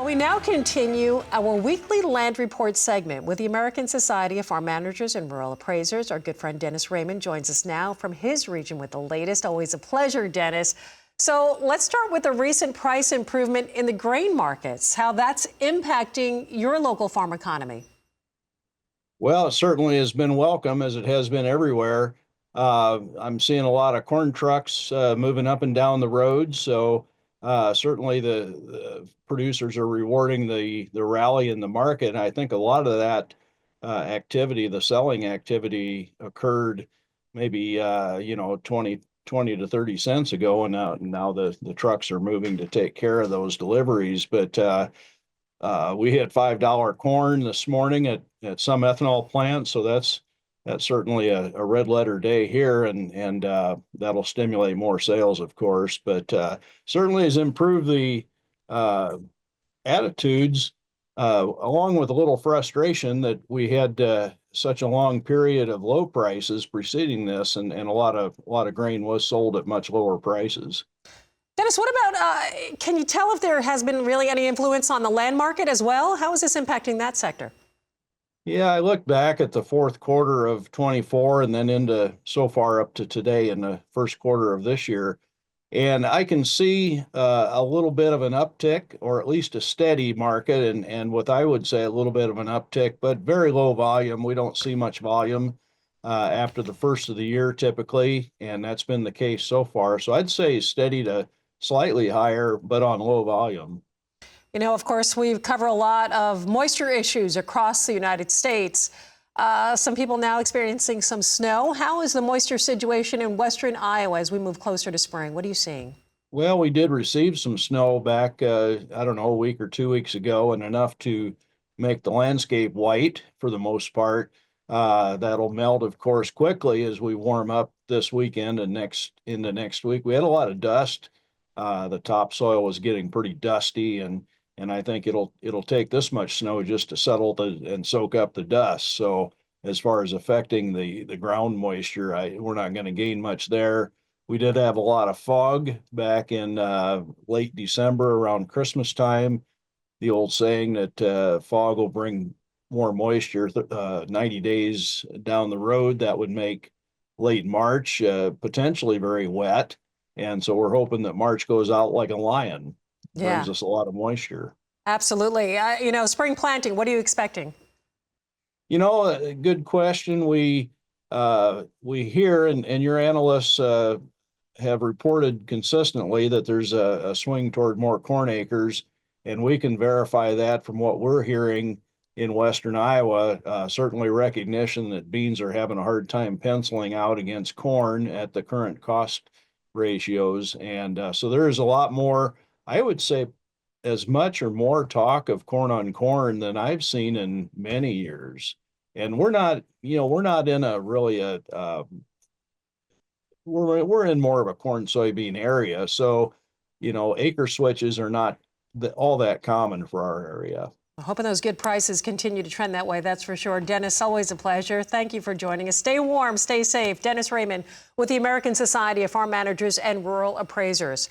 We now continue our weekly land report segment with the American Society of Farm Managers and Rural Appraisers. Our good friend Dennis Reyman joins us now from his region with the latest. Always a pleasure, Dennis. So let's start with the recent price improvement in the grain markets, how that's impacting your local farm economy. Well, it certainly has been welcome, as it has been everywhere. I'm seeing a lot of corn trucks moving up and down the roads, so certainly the producers are rewarding the rally in the market. And I think a lot of that activity, the selling activity, occurred maybe 20 to 30 cents ago, and now the trucks are moving to take care of those deliveries. But we hit $5 corn this morning at some ethanol plants, so that's certainly a red letter day here, and that'll stimulate more sales, of course. But certainly has improved the attitudes, along with a little frustration that we had such a long period of low prices preceding this, and a lot of grain was sold at much lower prices. Dennis, what about, can you tell if there has been really any influence on the land market as well? How is this impacting that sector? Yeah, I look back at the fourth quarter of 24 and then into so far up to today in the first quarter of this year. And I can see a little bit of an uptick, or at least a steady market, and what I would say a little bit of an uptick, but very low volume. We don't see much volume after the first of the year typically, and that's been the case so far. So I'd say steady to slightly higher, but on low volume. You know, of course, we cover a lot of moisture issues across the United States. Some people now experiencing some snow. How is the moisture situation in western Iowa as we move closer to spring? What are you seeing? Well, we did receive some snow back, I don't know, a week or 2 weeks ago, and enough to make the landscape white for the most part. That'll melt, of course, quickly as we warm up this weekend and into next week. We had a lot of dust. The topsoil was getting pretty dusty, and I think it'll take this much snow just to settle and soak up the dust. So as far as affecting the ground moisture, we're not going to gain much there. We did have a lot of fog back in late December around Christmas time. The old saying that fog will bring more moisture 90 days down the road, that would make late March potentially very wet. And so we're hoping that March goes out like a lion. Brings us a lot of moisture. Absolutely. Spring planting, what are you expecting? A good question. We hear, and your analysts have reported consistently that there's a swing toward more corn acres, and we can verify that from what we're hearing in western Iowa. Certainly recognition that beans are having a hard time penciling out against corn at the current cost ratios. And so there is a lot more, I would say, as much or more talk of corn on corn than I've seen in many years. And we're not in a really we're in more of a corn soybean area. So, acre switches are not all that common for our area. I'm hoping those good prices continue to trend that way, that's for sure. Dennis, always a pleasure. Thank you for joining us. Stay warm, stay safe. Dennis Reyman with the American Society of Farm Managers and Rural Appraisers.